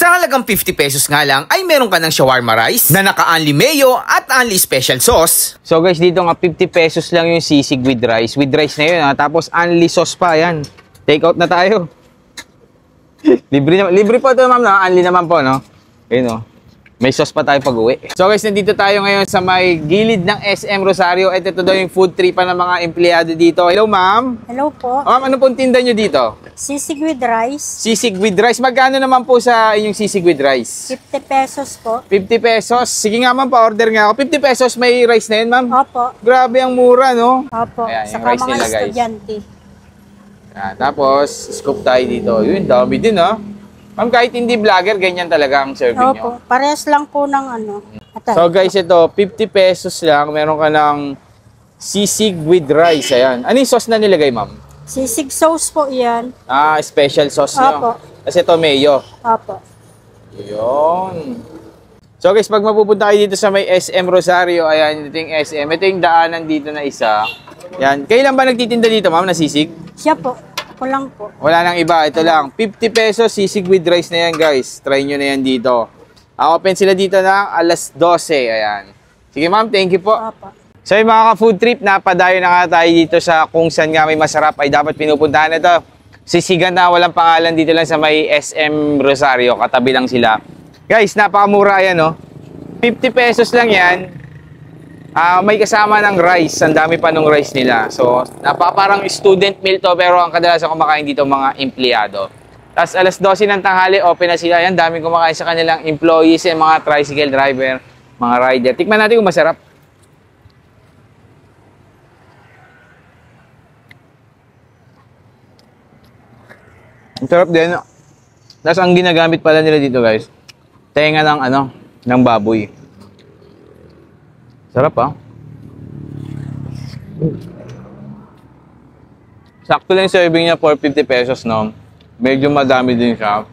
Sa halagang 50 pesos nga lang ay meron ka ng shawarma rice na naka-only mayo at only special sauce. So guys, dito nga 50 pesos lang yung sisig with rice. With rice na yun ha. Tapos only sauce pa yan. Take out na tayo. Libre po ito ma'am, no? Only naman po, no? Ayun, no? May sauce pa tayo pag-uwi. So guys, nandito tayo ngayon sa may gilid ng SM Rosario. At ito daw yung food tripa ng mga empleyado dito. Hello ma'am. Hello po. Ma'am, ano pong tinda nyo dito? Sisig with rice. Sisig with rice. Magkano naman po sa inyong sisig with rice? 50 pesos po. 50 pesos. Sige nga ma'am, pa-order nga ako. 50 pesos may rice na yun ma'am? Opo. Grabe ang mura, no? Opo. Ayan, saka yung rice mga nila, guys. estudyante. Tapos, scoop tayo dito. Yun, dami din ha. Ma'am, kahit hindi vlogger, ganyan talaga ang serving nyo. Opo. Parehas lang po ng ano. Atay. So guys, ito, 50 pesos lang. Meron ka ng sisig with rice. Ayan. Ano yung sauce na nilagay, ma'am? Sisig sauce po yan. Special sauce Opo. nyo. Kasi ito, mayo. Opo. Yun. So guys, pag mapupunta kayo dito sa may SM Rosario, ayan, ito yung SM. Ito yung daanan dito na isa. Yan. Kailan ba nagtitinda dito, ma'am, na sisig? Siya po. Ako lang po. Wala nang iba. Ito lang. 50 pesos sisig with rice na yan, guys. Try nyo na yan dito. Open sila dito ng alas 12. Ayan. Sige, ma'am. Thank you po. Opo. So, yung mga ka-food trip, napadayo na nga tayo dito sa kung saan nga may masarap ay dapat pinupuntahan. Ito, sisigan na walang pangalan dito lang sa may SM Rosario. Katabi lang sila. Guys, napakamura yan, no? 50 pesos lang yan. May kasama ng rice. Ang dami pa ng rice nila. So, parang student meal to, pero ang kadalasan kumakain dito mga empleyado. Tapos alas 12 ng tanghali, open na sila. Yan, daming kumakain sa kanilang employees, mga tricycle driver, mga rider. Tikman natin kung masarap. Ang sarap din. Tapos ang ginagamit pala nila dito, guys, tenga ng baboy. Sarap, ha? Sakto lang yung serving niya for 50 pesos, no? Medyo madami din siya.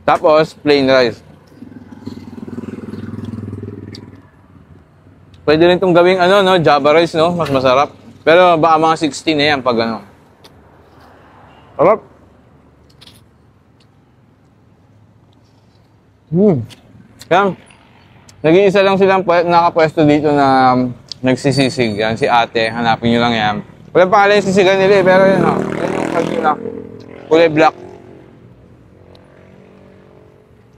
Tapos, plain rice. Pwede rin itong gawing, no? Java rice, no? Mas masarap. Pero baka mga 16 na yan pag ano. Sarap. Yan. Nag-iisa lang silang nakapwesto dito na nagsisisig. Yan, si ate. Hanapin nyo lang yan. Walang pangalan yung sisigan nila eh, pero yun, yan yung kanina. Kulay black.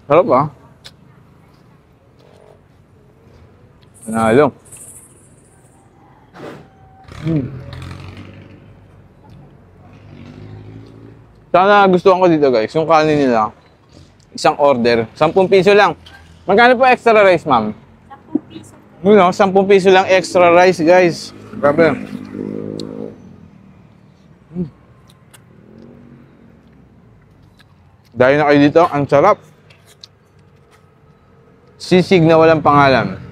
Sarap, ha? Panalo. Sana gustuhan ko dito, guys. Yung kanin nila, isang order, 10 piso lang. Magkano po extra rice, ma'am? 10 piso. 10 piso lang extra rice, guys. Grabe. Dahil na kayo dito, ang sarap. Sisig na walang pangalan.